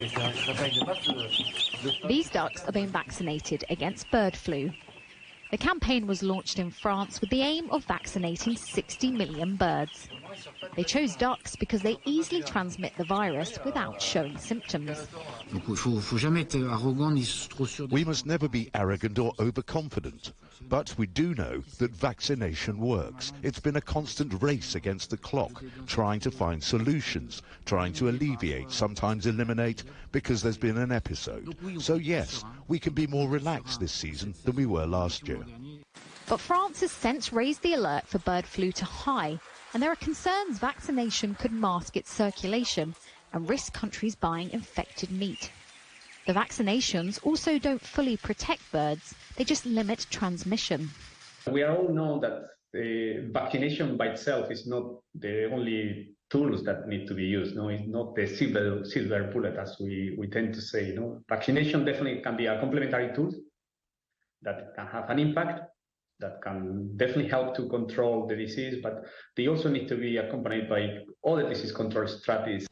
These ducks are being vaccinated against bird flu. The campaign was launched in France with the aim of vaccinating 60 million birds. They chose ducks because they easily transmit the virus without showing symptoms. We must never be arrogant or overconfident, but we do know that vaccination works. It's been a constant race against the clock, trying to find solutions, trying to alleviate, sometimes eliminate, because there's been an episode. So yes, we can be more relaxed this season than we were last year. But France has since raised the alert for bird flu to high, and there are concerns vaccination could mask its circulation and risk countries buying infected meat. The vaccinations also don't fully protect birds, they just limit transmission. We all know that vaccination by itself is not the only tools that need to be used. No, it's not the silver bullet, as we tend to say. No, vaccination definitely can be a complementary tool that can have an impact, that can definitely help to control the disease, but they also need to be accompanied by other disease control strategies.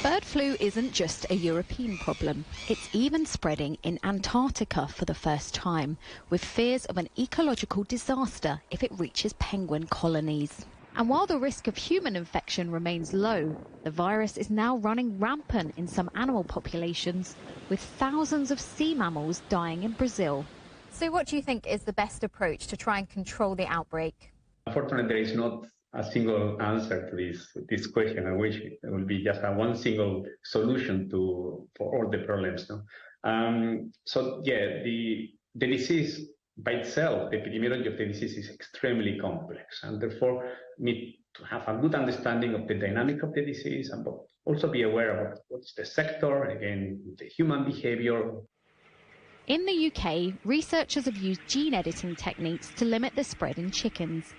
Bird flu isn't just a European problem. It's even spreading in Antarctica for the first time, with fears of an ecological disaster if it reaches penguin colonies. And while the risk of human infection remains low, the virus is now running rampant in some animal populations, with thousands of sea mammals dying in Brazil. So what do you think is the best approach to try and control the outbreak? Unfortunately, there is not a single answer to this question. I wish it will be just one single solution for all the problems. No? So yeah, the disease by itself, the epidemiology of the disease is extremely complex, and therefore need to have a good understanding of the dynamic of the disease, and also be aware of what's the sector, again, the human behavior. In the UK, researchers have used gene editing techniques to limit the spread in chickens.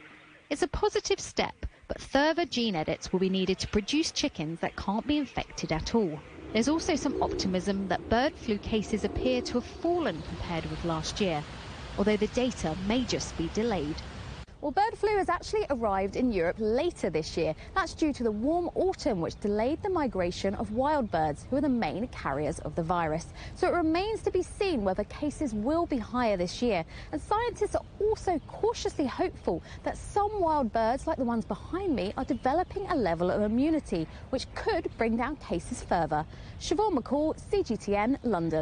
It's a positive step, but further gene edits will be needed to produce chickens that can't be infected at all. There's also some optimism that bird flu cases appear to have fallen compared with last year, although the data may just be delayed. Well, bird flu has actually arrived in Europe later this year. That's due to the warm autumn, which delayed the migration of wild birds, who are the main carriers of the virus. So it remains to be seen whether cases will be higher this year. And scientists are also cautiously hopeful that some wild birds, like the ones behind me, are developing a level of immunity, which could bring down cases further. Siobhan, McCall, CGTN, London.